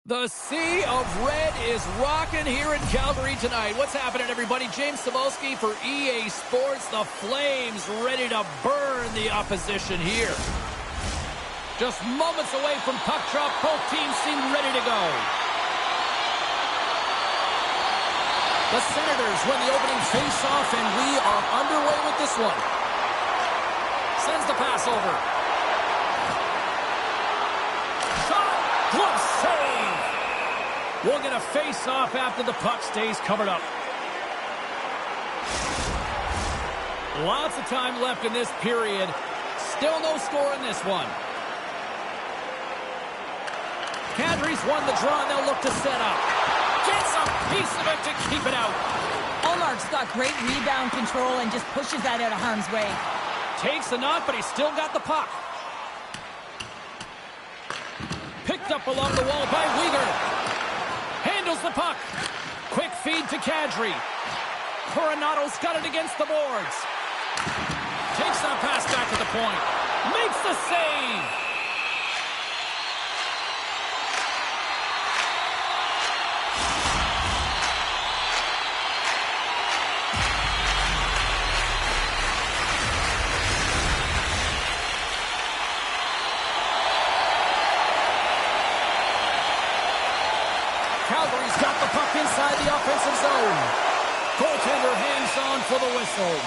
The sea of red is rocking here in Calgary tonight. What's happening, everybody? James Cebulski for EA Sports. The Flames ready to burn the opposition here. Just moments away from puck drop. Both teams seem ready to go. The Senators win the opening face-off, and we are underway with this one. Sends the pass over. Shot! Glove save! We'll get a face-off after the puck stays covered up. Lots of time left in this period. Still no score in this one. Kadri's won the draw, and they'll look to set up. Gets a piece of it to keep it out. Ullmark's got great rebound control and just pushes that out of harm's way. Takes the knock, but he's still got the puck. Picked up along the wall by Weegar. Handles the puck. Quick feed to Kadri. Coronado's got it against the boards. Takes that pass back to the point. Makes the save. Calgary's got the puck inside the offensive zone. Goaltender hangs on for the whistle.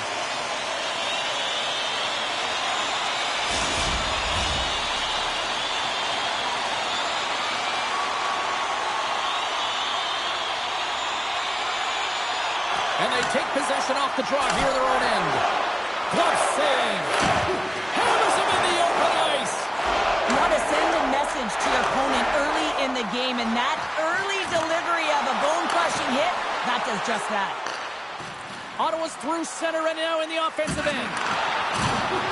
And they take possession off the draw here at their own end. Glove save. Hammers him in the open ice. You want to send a message to your opponent early in the game, and that early delivery of a bone-crushing hit, that does just that. Ottawa's through center and now in the offensive end.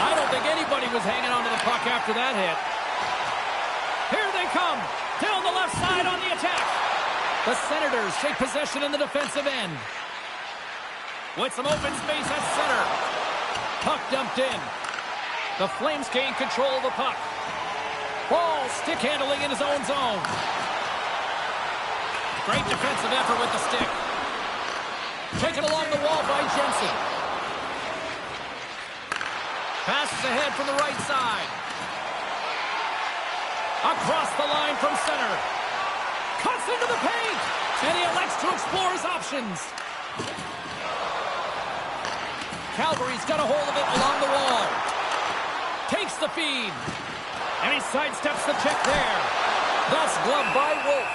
I don't think anybody was hanging on to the puck after that hit. Here they come. Down the left side on the attack. The Senators take possession in the defensive end. With some open space at center. Puck dumped in. The Flames gain control of the puck. Ball stick handling in his own zone. Great defensive effort with the stick. Taken along the wall by Jensen. Passes ahead from the right side. Across the line from center. Cuts into the paint. And he elects to explore his options. Calgary's got a hold of it along the wall. Takes the feed. And he sidesteps the check there. That's gloved by Wolf.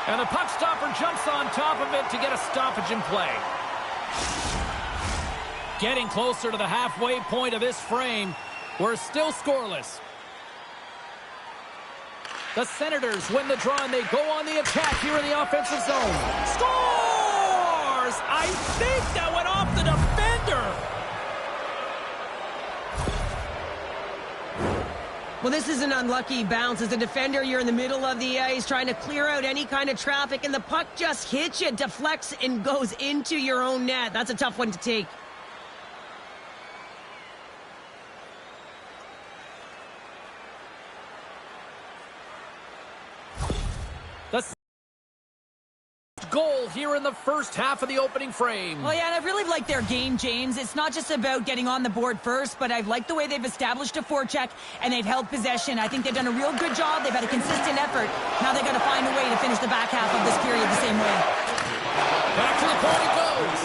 And the puck stopper jumps on top of it to get a stoppage in play. Getting closer to the halfway point of this frame. We're still scoreless. The Senators win the draw and they go on the attack here in the offensive zone. Scores! I think that went off the defender. Well, this is an unlucky bounce. As a defender, you're in the middle of the ice trying to clear out any kind of traffic, and the puck just hits you, deflects, and goes into your own net. That's a tough one to take. The goal here in the first half of the opening frame. Well, yeah, and I really like their game, James. It's not just about getting on the board first, but I've liked the way they've established a forecheck and they've held possession. I think they've done a real good job. They've had a consistent effort. Now they've got to find a way to finish the back half of this period the same way. Back to the point it goes.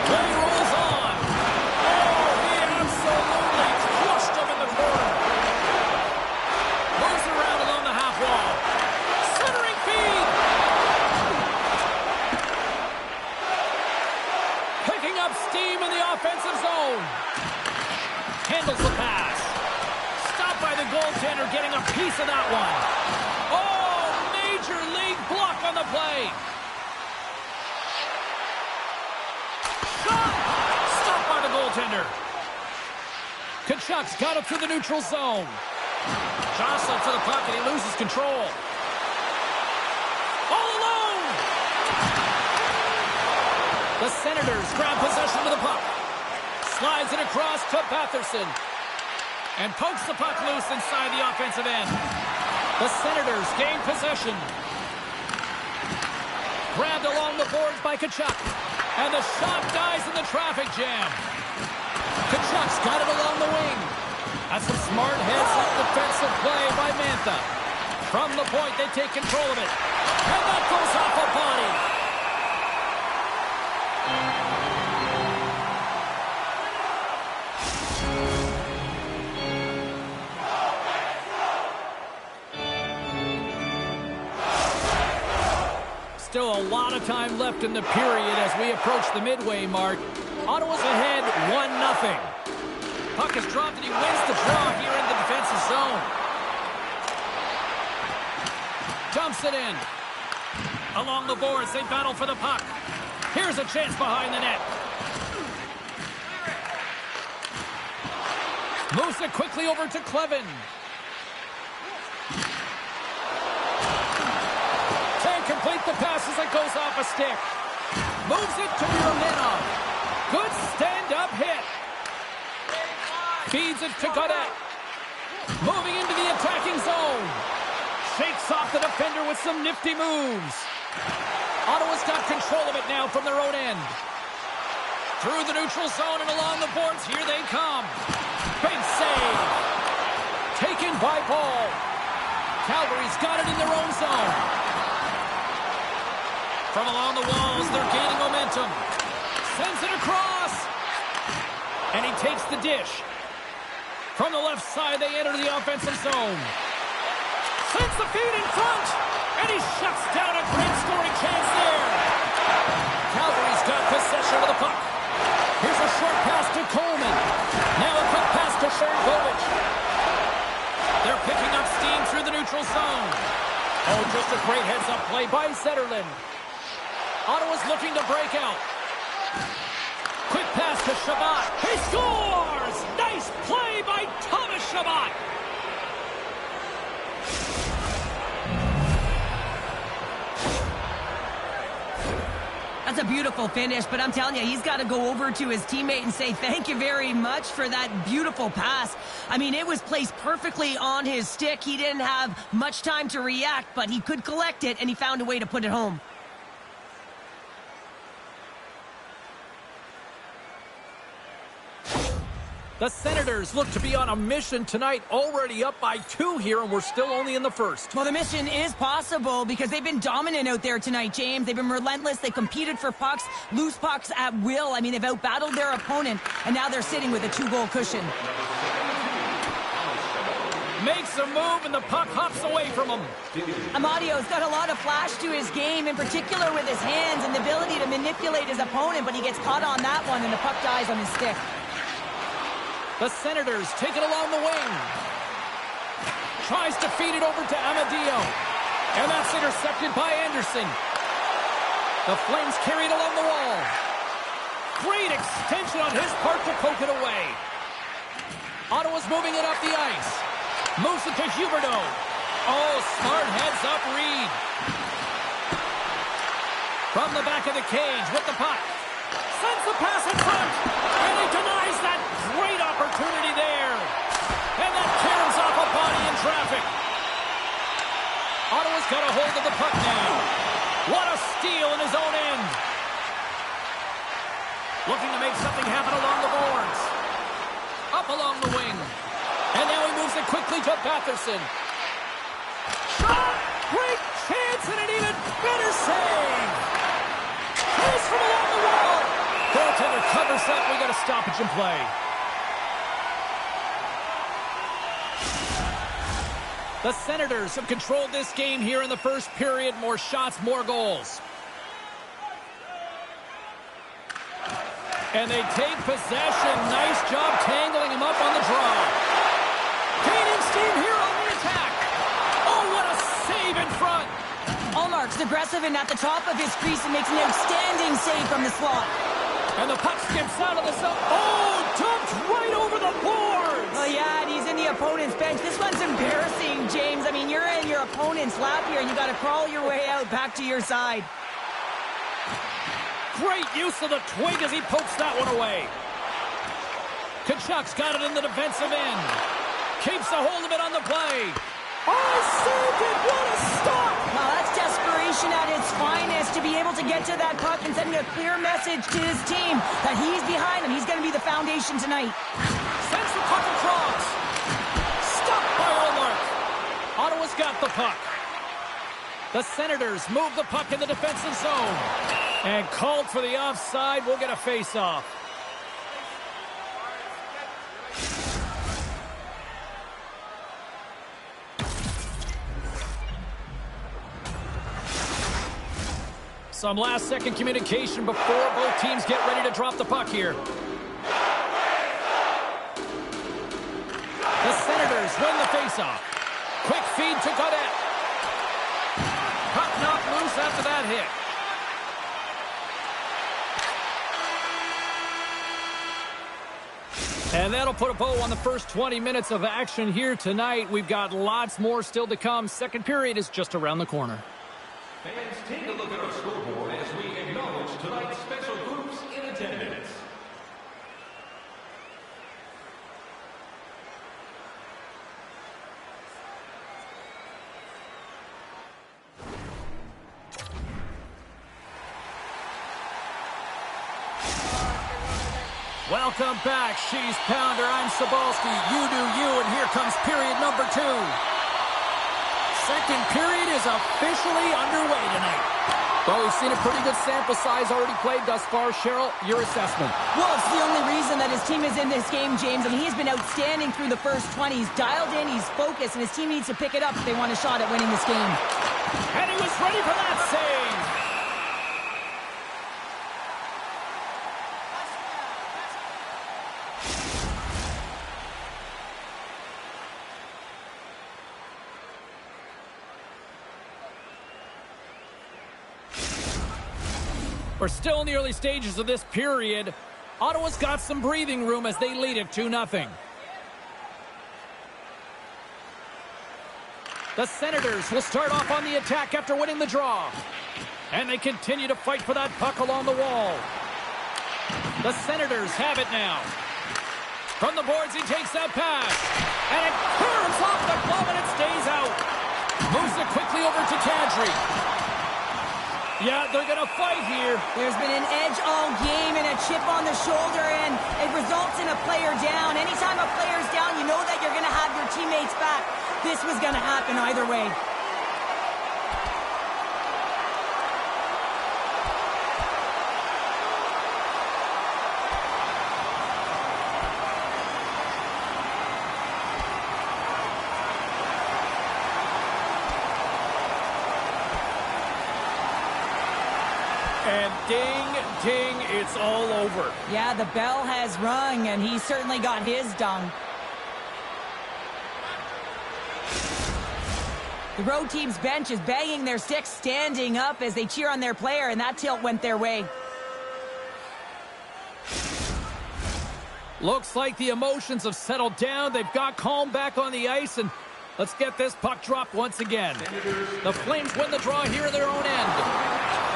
Play rolls on. Oh, he absolutely crushed him in the corner. Moves around along the half wall. Centering feed. Picking up steam in the offensive zone. Handles the pass. Stopped by the goaltender, getting a piece of that one. Oh, major league block on the play. Shot! Stopped by the goaltender. Tkachuk's got it through the neutral zone. Jostling to the puck and he loses control. All alone! The Senators grab possession of the puck. Slides it across to Batherson. And pokes the puck loose inside the offensive end. The Senators gain possession. Grabbed along the boards by Tkachuk. And the shot dies in the traffic jam. Tkachuk's got it along the wing. That's some smart heads-up defensive play by Mantha. From the point, they take control of it. And that goes off a body. Still a lot of time left in the period as we approach the midway mark. Ottawa's ahead 1-0. Puck is dropped and he wins the draw here in the defensive zone. Dumps it in. Along the boards, they battle for the puck. Here's a chance behind the net. Moves it quickly over to Clevin. Can't complete the pass as it goes off a stick. Moves it to Miromenov. Good stand-up hit. Feeds it to Godet. Moving into the attacking zone. Shakes off the defender with some nifty moves. Ottawa's got control of it now from their own end. Through the neutral zone and along the boards, here they come. Big save. Taken by Paul. Calgary's got it in their own zone. From along the walls, they're gaining momentum. Sends it across. And he takes the dish. From the left side, they enter the offensive zone. Sends the feed in front. And he shuts down a great scoring chance there. Calgary's got possession of the puck. Here's a short pass to Coleman. Now a quick pass to Sharangovich. They're picking up steam through the neutral zone. Oh, just a great heads-up play by Zetterlund. Ottawa's looking to break out. Quick pass to Shabbat. He scores! Nice play by Thomas Shabbat. That's a beautiful finish, but I'm telling you, he's got to go over to his teammate and say thank you very much for that beautiful pass. I mean, it was placed perfectly on his stick. He didn't have much time to react, but he could collect it, and he found a way to put it home. The Senators look to be on a mission tonight, already up by 2 here, and we're still only in the first. Well, the mission is possible because they've been dominant out there tonight, James. They've been relentless. They competed for pucks, loose pucks at will. I mean, they've outbattled their opponent, and now they're sitting with a 2-goal cushion. Makes a move, and the puck hops away from him. Amadio's got a lot of flash to his game, in particular with his hands and the ability to manipulate his opponent, but he gets caught on that one, and the puck dies on his stick. The Senators take it along the wing. Tries to feed it over to Amadio. And that's intercepted by Anderson. The Flames carry it along the wall. Great extension on his part to poke it away. Ottawa's moving it up the ice. Moves it to Huberdeau. Oh, smart heads-up read. From the back of the cage with the puck. Sends the pass in front. And he denies that great opportunity there. And that caroms off a body in traffic. Ottawa's got a hold of the puck now. What a steal in his own end. Looking to make something happen along the boards. Up along the wing. And now he moves it quickly to Batherson. Shot! Great chance and an even better save. Chase from along the wall. Goaltender covers up. We got a stoppage in play. The Senators have controlled this game here in the first period. More shots, more goals. And they take possession. Nice job tangling him up on the draw. Gaining steam here on the attack. Oh, what a save in front. Allmark's aggressive and at the top of his crease and makes an outstanding save from the slot. And the puck skips out of the zone. Oh, dumped right over the boards. Oh, yeah, and he's in the opponent's bench. This one's embarrassing, James. I mean, you're in your opponent's lap here, and you got to crawl your way out back to your side. Great use of the twig as he pokes that one away. Tkachuk's got it in the defensive end. Keeps a hold of it on the play. Oh, saved it. What a stop. Well, that's desperation communication at its finest to be able to get to that puck and sending a clear message to his team that he's behind them. He's going to be the foundation tonight. Sends the puck across. Stopped by Ullmark. Ottawa's got the puck. The Senators move the puck in the defensive zone. And called for the offside. We'll get a face-off. Some last-second communication before both teams get ready to drop the puck here. The Senators win the faceoff. Quick feed to Gaudette. Puck knocked loose after that hit. And that'll put a bow on the first 20 minutes of action here tonight. We've got lots more still to come. Second period is just around the corner. Fans, take a look at our scoreboard as we acknowledge tonight's special groups in attendance. Welcome back. She's Pounder. I'm Sobalski. You do you, and here comes period number 2. Second period is officially underway tonight. Well, we've seen a pretty good sample size already played thus far. Cheryl, your assessment. Well, it's the only reason that his team is in this game, James. I mean, he's been outstanding through the first 20. He's dialed in, he's focused, and his team needs to pick it up if they want a shot at winning this game. And he was ready for that save. We're still in the early stages of this period. Ottawa's got some breathing room as they lead it 2-0. The Senators will start off on the attack after winning the draw. And they continue to fight for that puck along the wall. The Senators have it now. From the boards, he takes that pass. And it curves off the glove and it stays out. Moves it quickly over to Kadri. Yeah, they're going to fight here. There's been an edge all game and a chip on the shoulder, and it results in a player down. Anytime a player's down, you know that you're going to have your teammates back. This was going to happen either way. And ding, ding, it's all over. Yeah, the bell has rung, and he certainly got his done. The road team's bench is banging their sticks, standing up as they cheer on their player, and that tilt went their way. Looks like the emotions have settled down. They've got calm back on the ice, and let's get this puck dropped once again. The Flames win the draw here in their own end.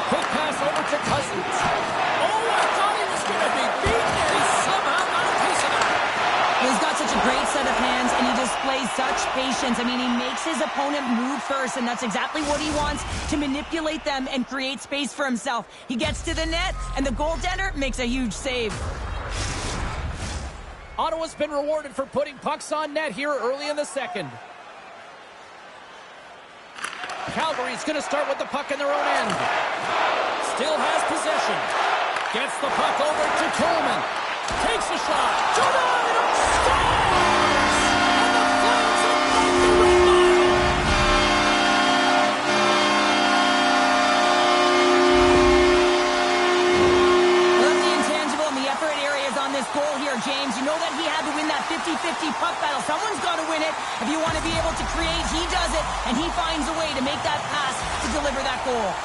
Quick pass over to Cousins. Oh, I thought he was going to be beaten, and he somehow got a piece of that. He's got such a great set of hands, and he displays such patience. I mean, he makes his opponent move first, and that's exactly what he wants, to manipulate them and create space for himself. He gets to the net, and the goaltender makes a huge save. Ottawa's been rewarded for putting pucks on net here early in the second. Calgary's going to start with the puck in their own end. Still has possession. Gets the puck over to Coleman. Takes a shot. Jordan scores! And the Flames have won the red line. I love the intangible and the effort areas on this goal here, James. You know that he had to win that 50-50 puck battle. Someone's got to win it. If you want to be able to create, he does it, and he finds a way to make that pass to deliver that goal.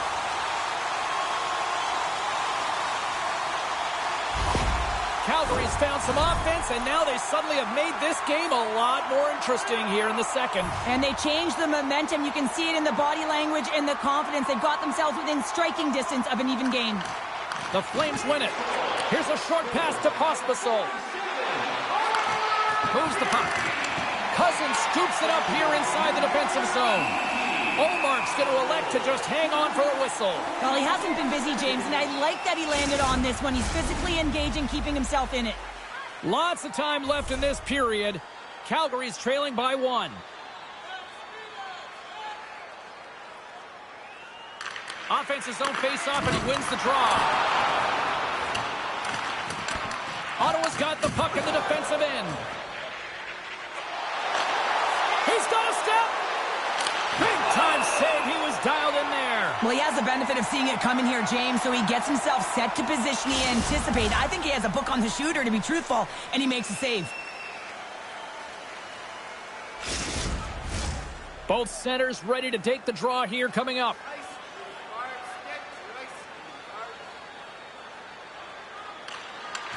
Calgary's found some offense, and now they suddenly have made this game a lot more interesting here in the second. And they changed the momentum. You can see it in the body language and the confidence. They've got themselves within striking distance of an even game. The Flames win it. Here's a short pass to Pospisil. Moves the puck. Cousins scoops it up here inside the defensive zone. Olmark's going to elect to just hang on for the whistle. Well, he hasn't been busy, James, and I like that he landed on this one. He's physically engaging, keeping himself in it. Lots of time left in this period. Calgary's trailing by 1. Offense's zone face-off, and he wins the draw. Ottawa's got the puck in the defensive end. He's got a step. Big-time save. He was dialed in there. Well, he has the benefit of seeing it coming here, James, so he gets himself set to position he anticipated. I think he has a book on the shooter, to be truthful, and he makes a save. Both centers ready to take the draw here coming up.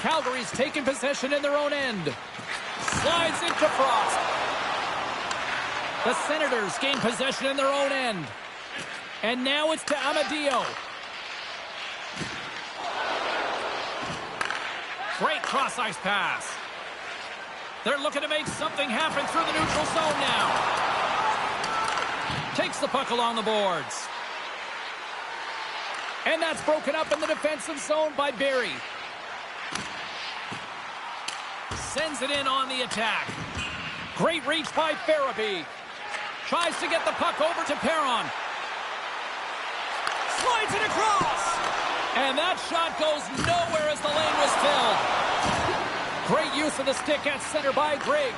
Calgary's taking possession in their own end. Slides into Frost. The Senators gain possession in their own end. And now it's to Amadio. Great cross-ice pass. They're looking to make something happen through the neutral zone now. Takes the puck along the boards. And that's broken up in the defensive zone by Barrie. Sends it in on the attack. Great reach by Farabee. Tries to get the puck over to Perron. Slides it across. And that shot goes nowhere as the lane was filled. Great use of the stick at center by Grigg.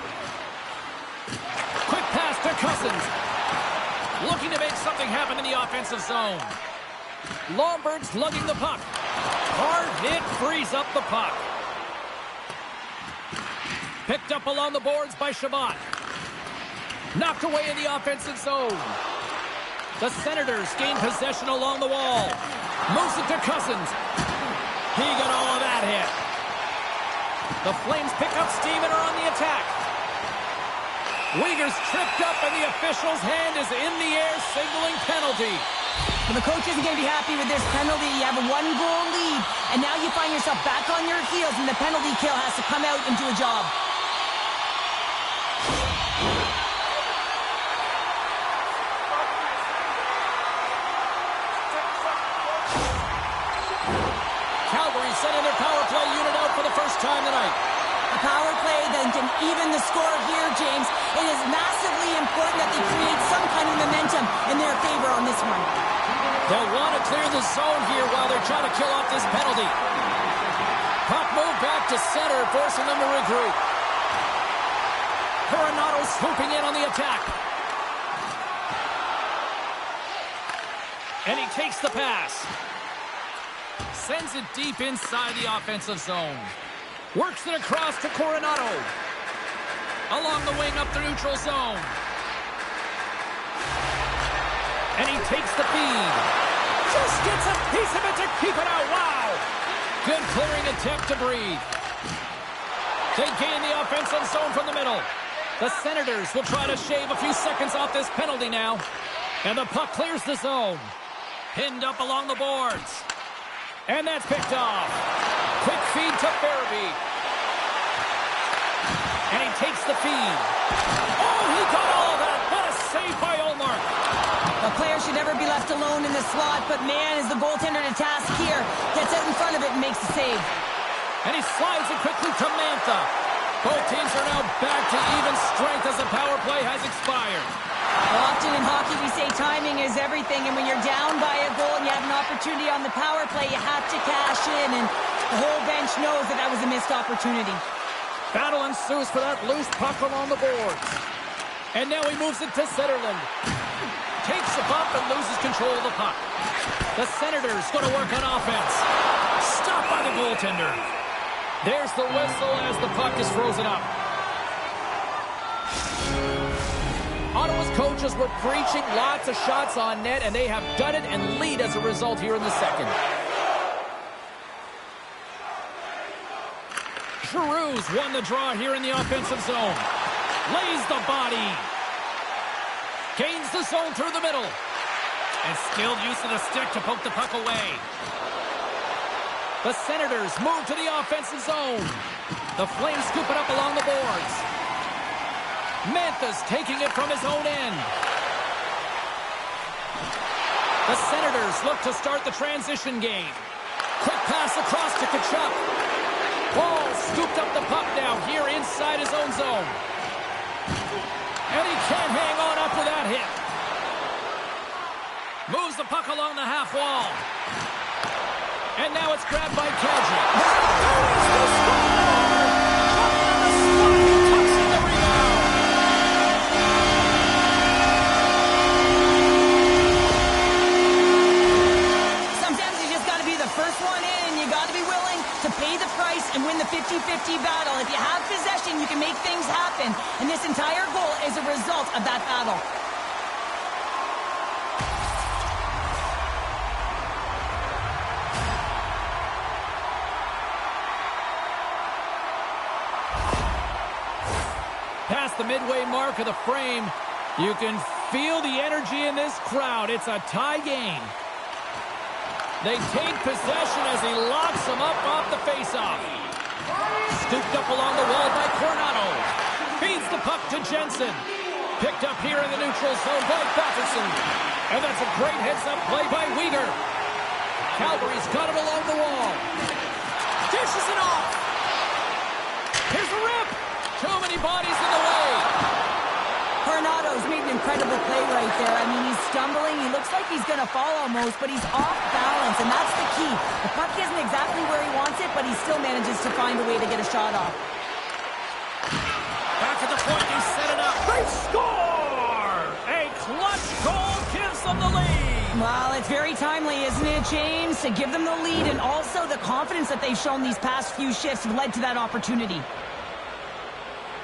Quick pass to Cousins. Looking to make something happen in the offensive zone. Lomberg's lugging the puck. Hard hit frees up the puck. Picked up along the boards by Shabbat. Knocked away in the offensive zone. The Senators gain possession along the wall. Moves it to Cousins. He got all of that hit. The Flames pick up steam and are on the attack. Uyghur's tripped up and the official's hand is in the air signaling penalty. Well, the coach isn't going to be happy with this penalty. You have a 1-goal lead, and now you find yourself back on your heels, and the penalty kill has to come out and do a job. Calgary sending their power play unit out for the first time tonight. A power play that can even the score here, James. It is massively important that they create some kind of momentum in their favor on this one. They'll want to clear the zone here while they're trying to kill off this penalty. Puck moved back to center, forcing them to regroup. Coronado swooping in on the attack. And he takes the pass. Sends it deep inside the offensive zone. Works it across to Coronado. Along the wing up the neutral zone. And he takes the feed. Just gets a piece of it to keep it out. Wow! Good clearing attempt to breathe. They gain the offensive zone from the middle. The Senators will try to shave a few seconds off this penalty now. And the puck clears the zone. Pinned up along the boards. And that's picked off. Quick feed to Farabee. And he takes the feed. Oh, he got all of that. What a save by Olmark. A player should never be left alone in the slot, but man, is the goaltender to task here. Gets out in front of it and makes the save. And he slides it quickly to Mantha. Both teams are now back to even strength as the power play has expired. Well, often in hockey we say timing is everything, and when you're down by a goal and you have an opportunity on the power play, you have to cash in, and the whole bench knows that that was a missed opportunity. Battle ensues for that loose puck along the boards. And now he moves it to Zetterlund. Takes a bump and loses control of the puck. The Senators going to work on offense. Stopped by the goaltender. There's the whistle as the puck is frozen up. Ottawa's coaches were preaching lots of shots on net, and they have done it and lead as a result here in the second. Giroux's won the draw here in the offensive zone. Lays the body. Gains the zone through the middle. And skilled use of the stick to poke the puck away. The Senators move to the offensive zone. The Flames scoop it up along the boards. Mantha's taking it from his own end. The Senators look to start the transition game. Quick pass across to Tkachuk. Ball scooped up the puck now here inside his own zone. And he can't hang on after that hit. Moves the puck along the half wall. And now it's grabbed by Kadri. There's the score! Touching the rebound. Sometimes you just got to be the first one in. You got to be willing to pay the price and win the 50-50 battle. If you have possession, you can make things happen. And this entire goal is a result of that battle. Past the midway mark of the frame, you can feel the energy in this crowd. It's a tie game. They take possession as he locks them up off the faceoff. Scooped up along the wall by Coronado. Feeds the puck to Jensen. Picked up here in the neutral zone by Batherson. And that's a great heads-up play by Weegar. Calgary's got it along the wall. Dishes it off. Here's a rip. Too many bodies in the way. Coronado's made an incredible play right there. I mean, he's stumbling. He looks like he's going to fall almost, but he's off balance, and that's the key. The puck isn't exactly where he wants it, but he still manages to find a way to get a shot off. Back at the point, he set it up. They score! A clutch goal gives them the lead. Well, it's very timely, isn't it, James? To give them the lead, and also the confidence that they've shown these past few shifts have led to that opportunity.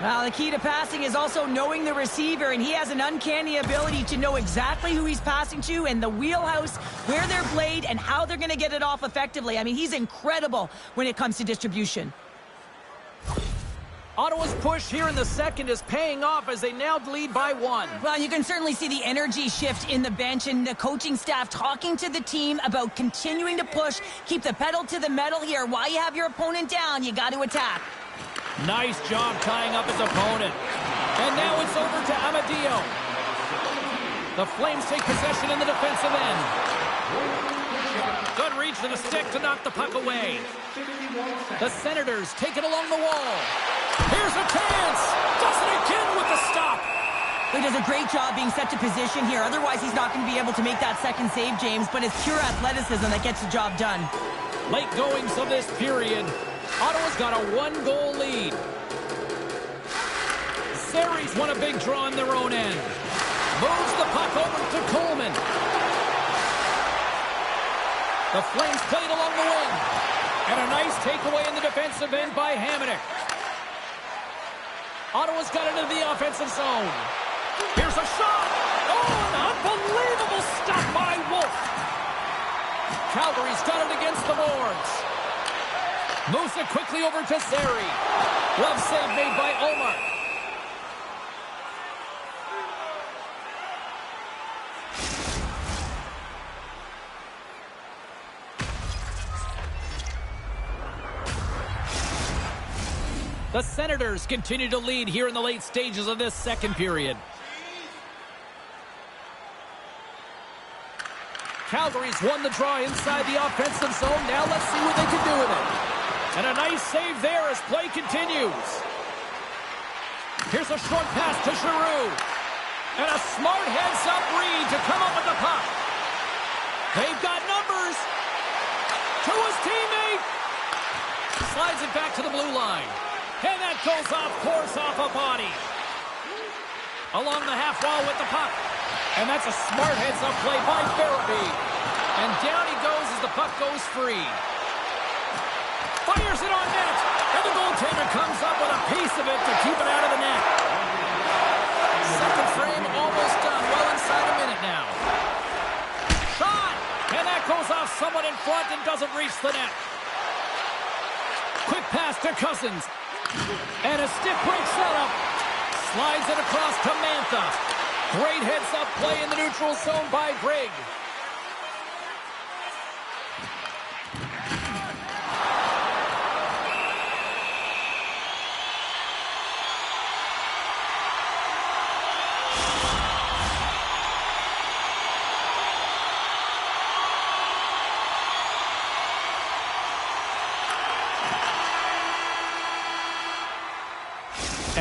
Well, the key to passing is also knowing the receiver, and he has an uncanny ability to know exactly who he's passing to and the wheelhouse, where they're played, and how they're going to get it off effectively. I mean, he's incredible when it comes to distribution. Ottawa's push here in the second is paying off as they now lead by 1. Well, you can certainly see the energy shift in the bench and the coaching staff talking to the team about continuing to push, keep the pedal to the metal here. While you have your opponent down, you got to attack. Nice job tying up his opponent. And now it's over to Amadio. The Flames take possession in the defensive end. Good reach to the stick to knock the puck away. The Senators take it along the wall. Here's a chance. Does it again with the stop. He does a great job being set to position here. Otherwise, he's not going to be able to make that second save, James. But it's pure athleticism that gets the job done. Late goings of this period. Ottawa's got a 1-goal lead. Series won a big draw in their own end. Moves the puck over to Coleman. The Flames played along the wing. And a nice takeaway in the defensive end by Hamonic. Ottawa's got it into the offensive zone. Here's a shot. Oh, an unbelievable stop by Wolf. Calgary's got it against the boards. Moves it quickly over to Zary. Glove save made by Omar. The Senators continue to lead here in the late stages of this second period. Calgary's won the draw inside the offensive zone. Now let's see what they can do with it. And a nice save there as play continues. Here's a short pass to Giroux. And a smart heads-up read to come up with the puck. They've got numbers. To his teammate. Slides it back to the blue line. And that goes off course off a body. Along the half wall with the puck. And that's a smart heads-up play by Farabee. And down he goes as the puck goes free. Fires it on net. And the goaltender comes up with a piece of it to keep it out of the net. Second frame almost done. Well inside a minute now. Shot. And that goes off someone in front and doesn't reach the net. Quick pass to Cousins. And a stick break setup. Slides it across to Mantha. Great heads-up play in the neutral zone by Grigg.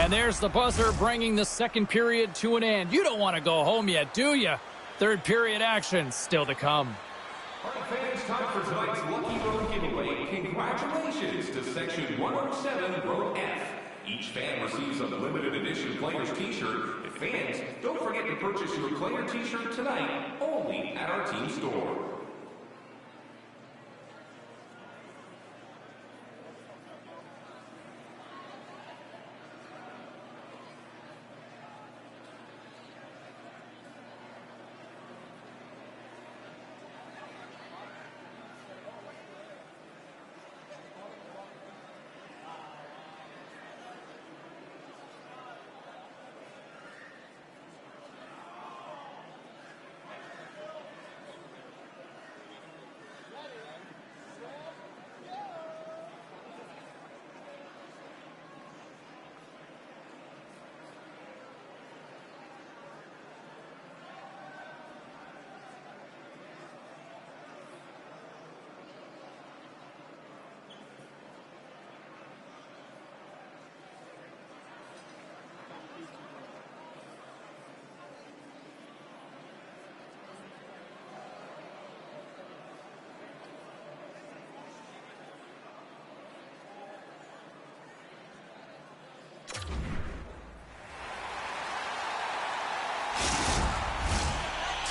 And there's the buzzer bringing the second period to an end. You don't want to go home yet, do you? Third period action still to come. All right, fans, time for tonight's Lucky Road giveaway. Congratulations to Section 107, Row F. Each fan receives a limited edition player's t-shirt. And fans, don't forget to purchase your player t-shirt tonight only at our team store.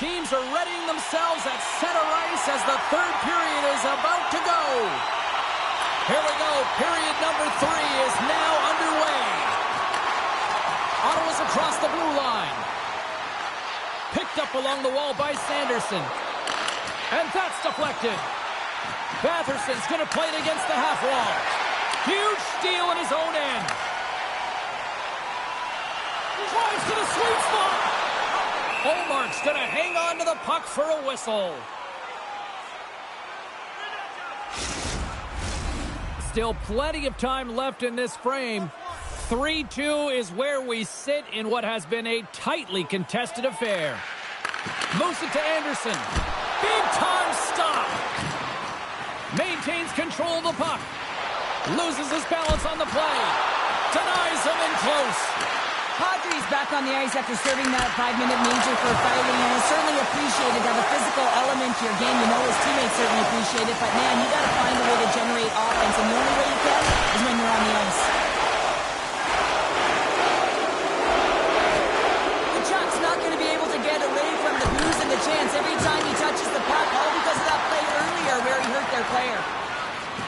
Teams are readying themselves at center ice as the third period is about to go. Here we go. Period number 3 is now underway. Ottawa's across the blue line. Picked up along the wall by Sanderson. And that's deflected. Batherson's going to play it against the half wall. Huge steal in his own end. Drives to the sweet spot. Olmark's going to hang on to the puck for a whistle. Still plenty of time left in this frame. 3-2 is where we sit in what has been a tightly contested affair. Moves it to Anderson. Big time stop. Maintains control of the puck. Loses his balance on the play. Denies him in close. Padres back on the ice after serving that 5-minute major for fighting, and it's certainly appreciated to have a physical element to your game. You know his teammates certainly appreciate it, but man, you got to find a way to generate offense, and the only way you can is when you're on the ice. The Chuck's not going to be able to get away from the booze and the chance every time he touches the puck, all because of that play earlier where he hurt their player.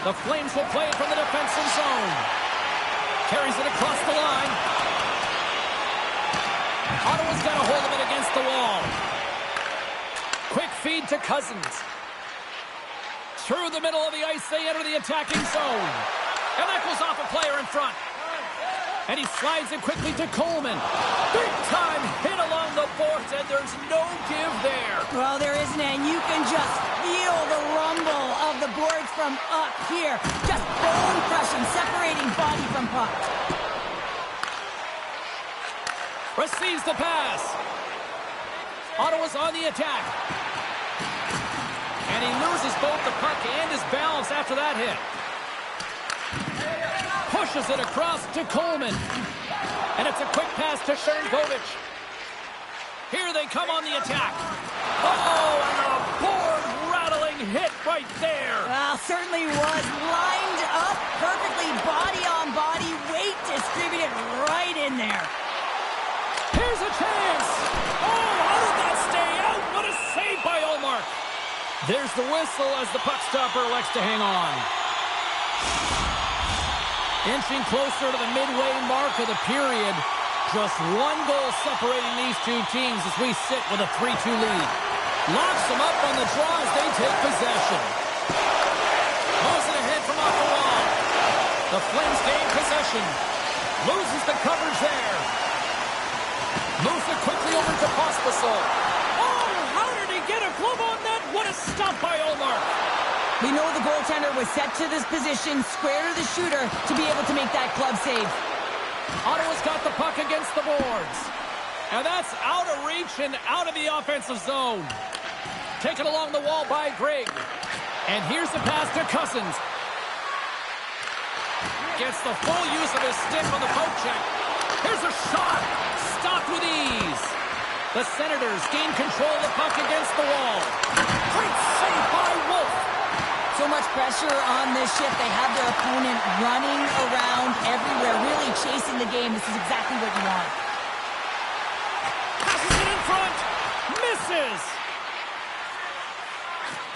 The Flames will play it from the defensive zone. Carries it across the line. Ottawa's got a hold of it against the wall. Quick feed to Cousins. Through the middle of the ice, they enter the attacking zone. And that goes off a player in front. And he slides it quickly to Coleman. Big time hit along the boards, and there's no give there. Well, there isn't, and you can just feel the rumble of the boards from up here. Just bone crushing, separating body from puck. Receives the pass. Ottawa's on the attack. And he loses both the puck and his balance after that hit. Pushes it across to Coleman. And it's a quick pass to Sharangovich. Here they come on the attack. Oh, and a board-rattling hit right there. Well, certainly was. Lined up perfectly, body on body, weight distributed right in there. Here's a chance. Oh, how did that stay out? What a save by Olmark. There's the whistle as the puck stopper elects to hang on. Inching closer to the midway mark of the period. Just one goal separating these two teams as we sit with a 3-2 lead. Locks them up on the draw as they take possession. Moves it ahead from off the wall. The Flames gain possession. Loses the coverage there. Moves it quickly over to Pospisil. Oh, how did he get a glove on that? What a stop by Olmark. We know the goaltender was set to this position, square to the shooter, to be able to make that glove save. Ottawa's got the puck against the boards. And that's out of reach and out of the offensive zone. Taken along the wall by Grigg. And here's the pass to Cousins. Gets the full use of his stick on the poke check. Here's a shot. Stopped with ease. The Senators gain control of the puck against the wall. Great save by Wolf. So much pressure on this shift. They have their opponent running around everywhere, really chasing the game. This is exactly what you want. Passes it in front. Misses.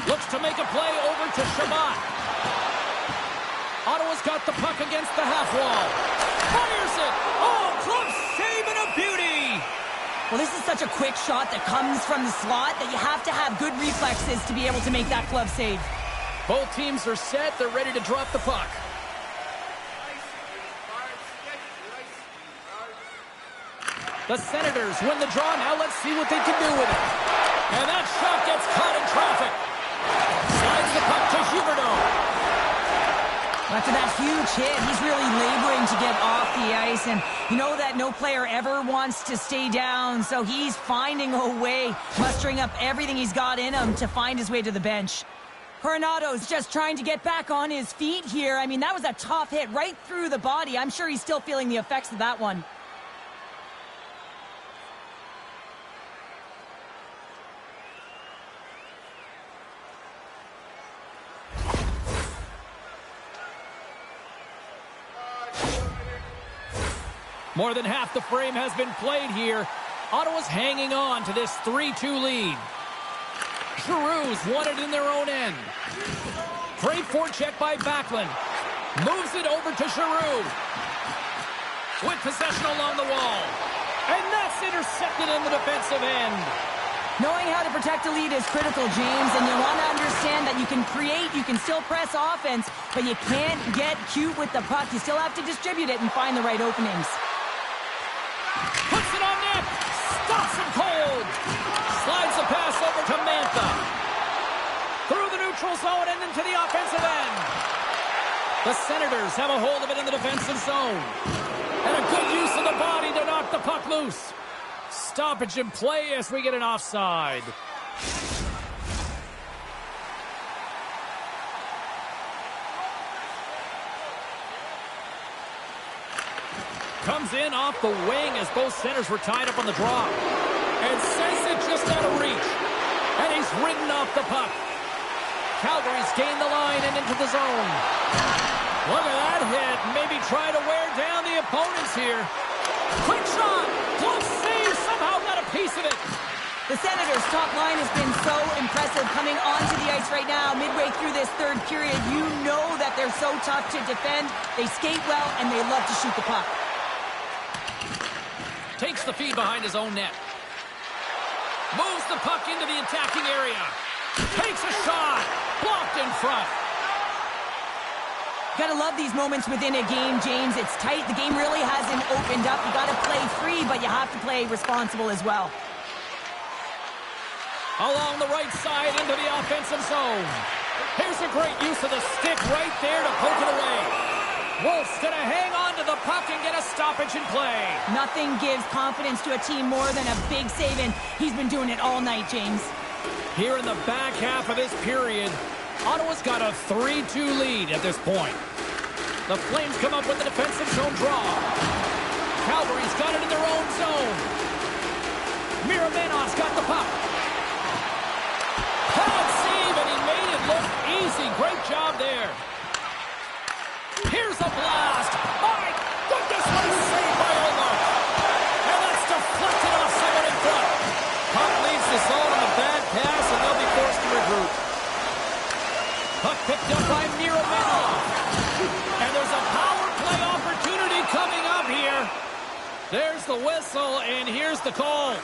Looks to make a play over to Shabbat. Ottawa's got the puck against the half wall. Fires it. Oh, close save and a beauty. Well, this is such a quick shot that comes from the slot that you have to have good reflexes to be able to make that glove save. Both teams are set. They're ready to drop the puck. The Senators win the draw. Now let's see what they can do with it. And that shot gets caught in traffic. Slides the puck to Huberdeau. After that huge hit, he's really laboring to get off the ice. And you know that no player ever wants to stay down. So he's finding a way, mustering up everything he's got in him to find his way to the bench. Coronado's just trying to get back on his feet here. I mean, that was a tough hit right through the body. I'm sure he's still feeling the effects of that one. More than half the frame has been played here. Ottawa's hanging on to this 3-2 lead. Giroux's won it in their own end. Great forecheck by Backlund. Moves it over to Giroux. With possession along the wall. And that's intercepted in the defensive end. Knowing how to protect a lead is critical, James, and you want to understand that you can create, you can still press offense, but you can't get cute with the puck. You still have to distribute it and find the right openings. Puts it on net. Stops him cold. Slides the pass over to Mantha. Through the neutral zone and into the offensive end. The Senators have a hold of it in the defensive zone. And a good use of the body to knock the puck loose. Stoppage in play as we get an offside. Comes in off the wing as both centers were tied up on the draw. And sends it just out of reach. And he's ridden off the puck. Calgary's gained the line and into the zone. Look at that hit. Maybe try to wear down the opponents here. Quick shot. Close save. Somehow got a piece of it. The Senators' top line has been so impressive coming onto the ice right now. Midway through this third period, you know that they're so tough to defend. They skate well, and they love to shoot the puck. Takes the feed behind his own net. Moves the puck into the attacking area. Takes a shot. Blocked in front. Gotta love these moments within a game, James. It's tight. The game really hasn't opened up. You gotta play free, but you have to play responsible as well. Along the right side into the offensive zone. Here's a great use of the stick right there to poke it away. Wolf's going to hang on to the puck and get a stoppage in play. Nothing gives confidence to a team more than a big save, and he's been doing it all night, James. Here in the back half of this period, Ottawa's got a 3-2 lead at this point. The Flames come up with the defensive zone draw. Calgary's got it in their own zone. Miramenov's got the puck. Pad save, and he made it look easy. Great job there. Here's a blast. My goodness, what a save by Olmark. And that's deflected off someone in front. Puck leaves the zone on a bad pass, and they'll be forced to regroup. Puck picked up by Miramenov. And there's a power play opportunity coming up here. There's the whistle, and here's the call.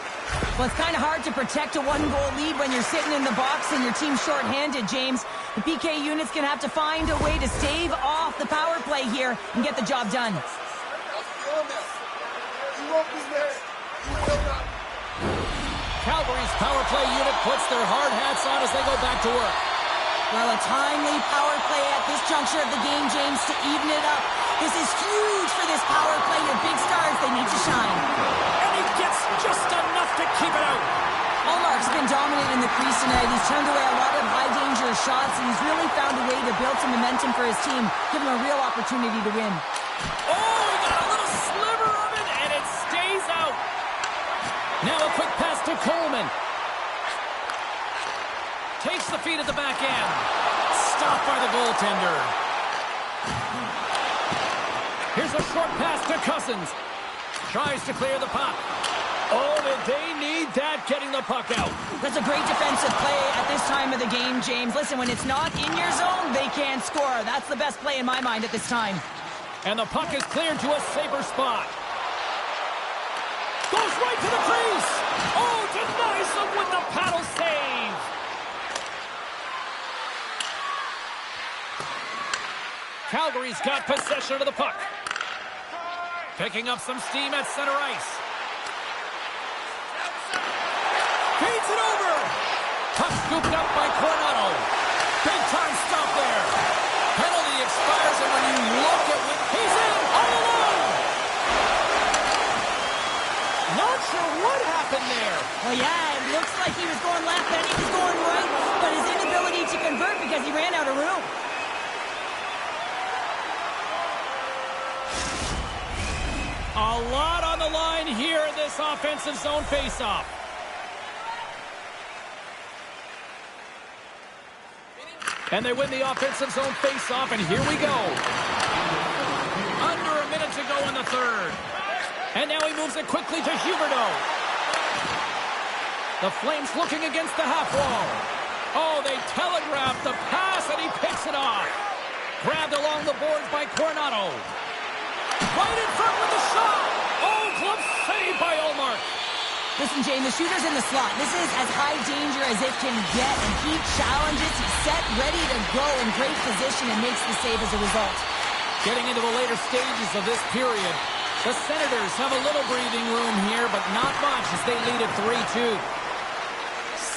Well, it's kind of hard to protect a one-goal lead when you're sitting in the box and your team's shorthanded, James. The PK unit's going to have to find a way to stave off the power play here and get the job done. Calgary's power play unit puts their hard hats on as they go back to work. Well, a timely power play at this juncture of the game, James, to even it up. This is huge for this power play. Your big stars, they need to shine. And he gets just enough to keep it out. Olmark's been dominant in the crease tonight. He's turned away a lot of high-danger shots, and he's really found a way to build some momentum for his team, give him a real opportunity to win. Oh, he got a little sliver of it, and it to Coleman. Takes the feed at the back end. Stopped by the goaltender. Here's a short pass to Cousins. Tries to clear the puck. Oh, did they need that, getting the puck out. That's a great defensive play at this time of the game, James. Listen, when it's not in your zone, they can't score. That's the best play in my mind at this time. And the puck is cleared to a safer spot. Goes right to the crease. Oh, denies them with the paddle save. Calgary's got possession of the puck. Picking up some steam at center ice. Feeds it over. Puck scooped up by Coronado. Big time stop there. Penalty expires, and when you look at what he's in all alone. Not sure what happened there. Well, yeah, it looks like he was going left, then he was going right, but his inability to convert because he ran out of room. A lot on the line here in this offensive zone faceoff. And they win the offensive zone faceoff, and here we go. Under a minute to go in the third. And now he moves it quickly to Huberdeau. The Flames looking against the half wall. Oh, they telegraphed the pass, and he picks it off. Grabbed along the boards by Coronado. Right in front with the shot. Oh, glove saved by Ullmark. Listen, Jane, the shooter's in the slot. This is as high danger as it can get, and he challenges. He's set, ready to go in great position, and makes the save as a result. Getting into the later stages of this period, the Senators have a little breathing room here, but not much as they lead at 3-2.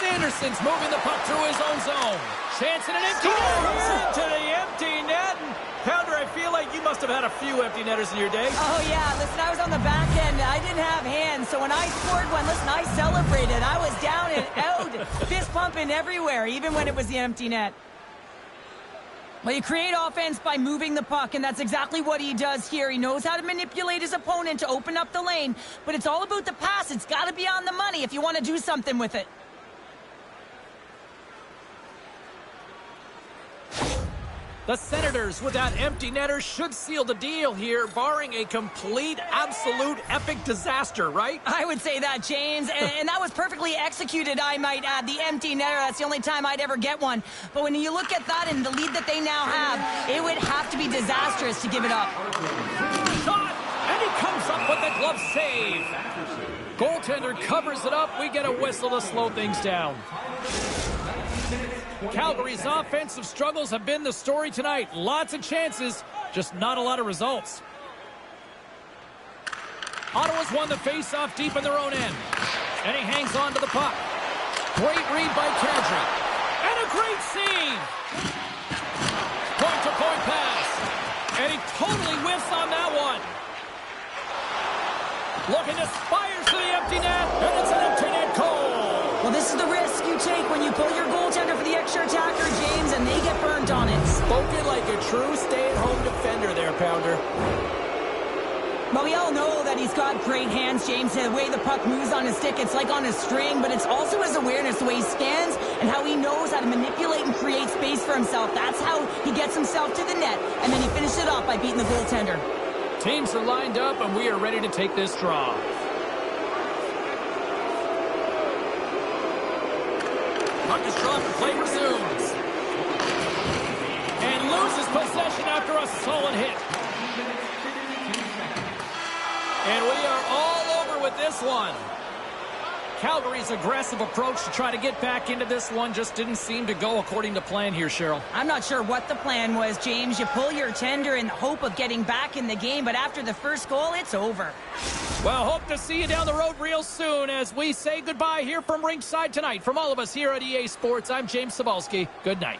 Sanderson's moving the puck through his own zone. Chance in an empty net. To the empty net. Pounder, I feel like you must have had a few empty netters in your day. Oh, yeah. Listen, I was on the back end. I didn't have hands, so when I scored one, listen, I celebrated. I was down and out, fist pumping everywhere, even when it was the empty net. Well, you create offense by moving the puck, and that's exactly what he does here. He knows how to manipulate his opponent to open up the lane, but it's all about the pass. It's got to be on the money if you want to do something with it. The Senators, with that empty netter, should seal the deal here, barring a complete, absolute, epic disaster, right? I would say that, James, and that was perfectly executed, I might add. The empty netter, that's the only time I'd ever get one. But when you look at that and the lead that they now have, it would have to be disastrous to give it up. Shot, and he comes up with the glove save. Goaltender covers it up. We get a whistle to slow things down. Calgary's offensive struggles have been the story tonight. Lots of chances, just not a lot of results. Ottawa's won the face-off deep in their own end. And he hangs on to the puck. Great read by Kadri. And a great save. Point-to-point pass. And he totally whiffs on that one. Looking to spires to the empty net. And it's an empty net goal. Well, this is the risk you take when you pull your goaltender for the extra attacker, James, and they get burned on it. Spoken like a true stay-at-home defender there, Pounder. Well, we all know that he's got great hands, James. The way the puck moves on his stick, it's like on a string, but it's also his awareness, the way he stands and how he knows how to manipulate and create space for himself. That's how he gets himself to the net, and then he finishes it off by beating the goaltender. Teams are lined up, and we are ready to take this draw. Puck is dropped and play resumes. And loses possession after a solid hit. And we are all over with this one. Calgary's aggressive approach to try to get back into this one just didn't seem to go according to plan here, Cheryl. I'm not sure what the plan was, James. You pull your tender in the hope of getting back in the game, but after the first goal, it's over. Well, hope to see you down the road real soon as we say goodbye here from ringside tonight. From all of us here at EA Sports, I'm James Cebulski. Good night.